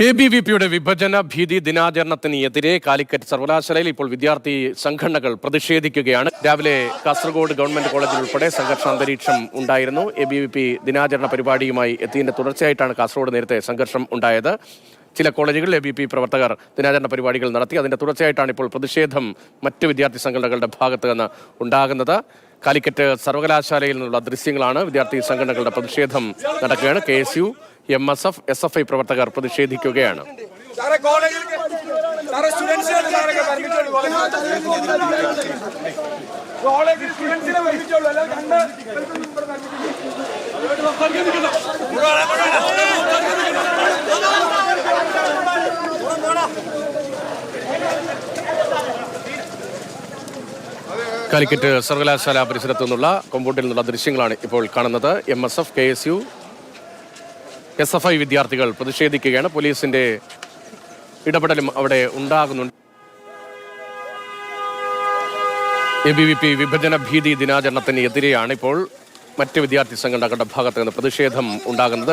ABVPയുടെ വിഭജന ഭീതി ദിനാചരണത്തിന് എതിരെ കാലിക്കറ്റ് സർവകലാശാലയിൽ ഇപ്പോൾ വിദ്യാർത്ഥി സംഘടനകൾ പ്രതിഷേധിക്കുകയാണ്. രാവിലെ കാസർഗോഡ് ഗവൺമെന്റ് കോളേജിൽ ഉൾപ്പെടെ സംഘർഷാന്തരീക്ഷം ഉണ്ടായിരുന്നു. ABVP ദിനാചരണ പരിപാടിയുമായി എത്തിയതിന്റെ തുടർച്ചയായിട്ടാണ് കാസർഗോഡ് നേരത്തെ സംഘർഷം ഉണ്ടായത്. ചില കോളേജുകളിൽ ABVP പ്രവർത്തകർ ദിനാചരണ പരിപാടികൾ നടത്തി. അതിന്റെ തുടർച്ചയായിട്ടാണ് ഇപ്പോൾ പ്രതിഷേധം മറ്റ് വിദ്യാർത്ഥി സംഘടനകളുടെ ഭാഗത്ത് നിന്ന് ഉണ്ടാകുന്നത്. കാലിക്കറ്റ് സർവകലാശാലയിൽ നിന്നുള്ള ദൃശ്യങ്ങളാണ്. വിദ്യാർത്ഥി സംഘടനകളുടെ പ്രതിഷേധം നടക്കുകയാണ്. KSU, MSF, SFI പ്രവർത്തകർ പ്രതിഷേധിക്കുകയാണ്. കാലിക്കറ്റ് സർവകലാശാല പരിസരത്തു നിന്നുള്ള കോമ്പൗണ്ടിൽ നിന്നുള്ള ദൃശ്യങ്ങളാണ് ഇപ്പോൾ കാണുന്നത്. MSF, KSU, SFI വിദ്യാർത്ഥികൾ പ്രതിഷേധിക്കുകയാണ്. പോലീസിന്റെ ഇടപെടലും അവിടെ ഉണ്ടാകുന്നുണ്ട്. ABVP വിഭജന ഭീതി ദിനാചരണത്തിന് എതിരെയാണ് ഇപ്പോൾ മറ്റ് വിദ്യാർത്ഥി സംഘടനകളുടെ ഭാഗത്ത് നിന്ന് പ്രതിഷേധം ഉണ്ടാകുന്നത്.